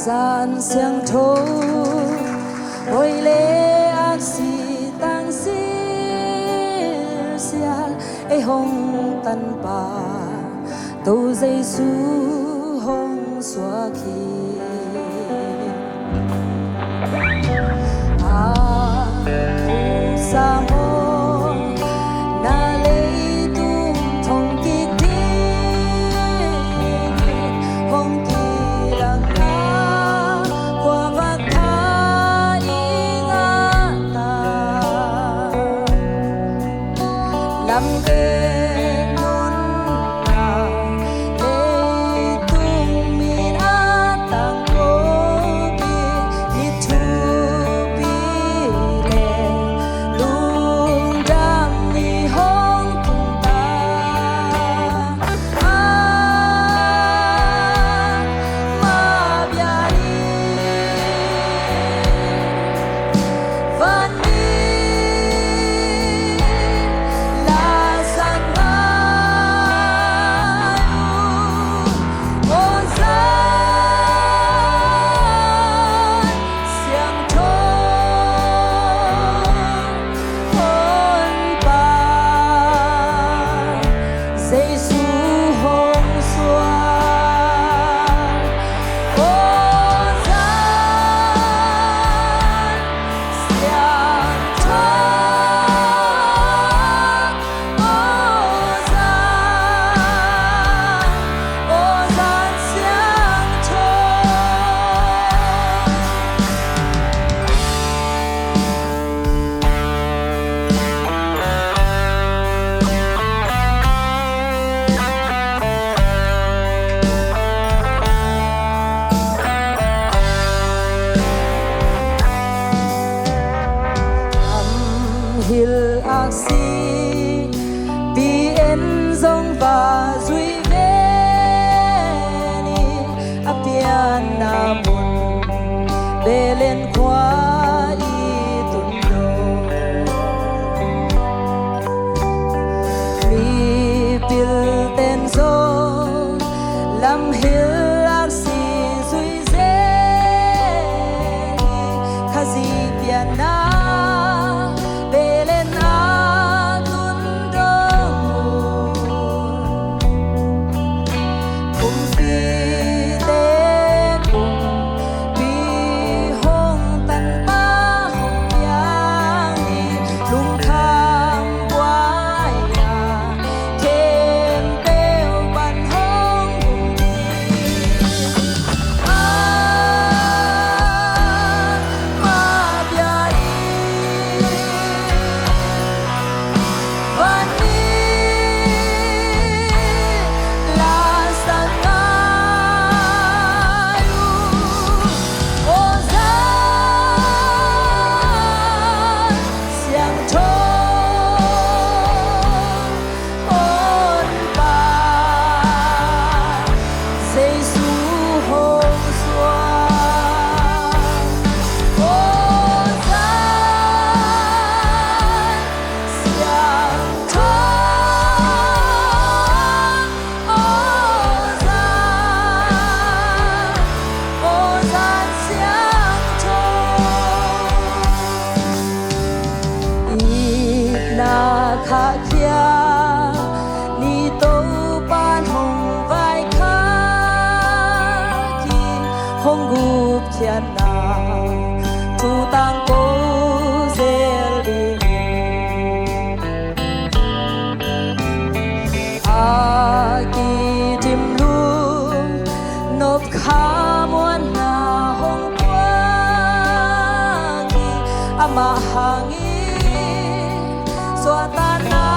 gian xiang thô ôi lê ác si tăng si xial ai hong tan pa tô dây su hong xóa khi sa mô na lấy tung thong kỳ đi hong kỳ lăng na qua vạc tha đi ngã ta làm ghê nôn na lấy tung mi na tăng cố bi thu hil ác si bi en dòng và duy về ni apian na bun bê lên qua y tun do mi pil ten zo lam hil ác si duy dê ni khazi pian na khá kia ni tô ban hồng vai khá ki hồng gup thiên na tu tang cô zel đi a ki tim lu nộp khá muôn na hồng qua ki ama hangi suatana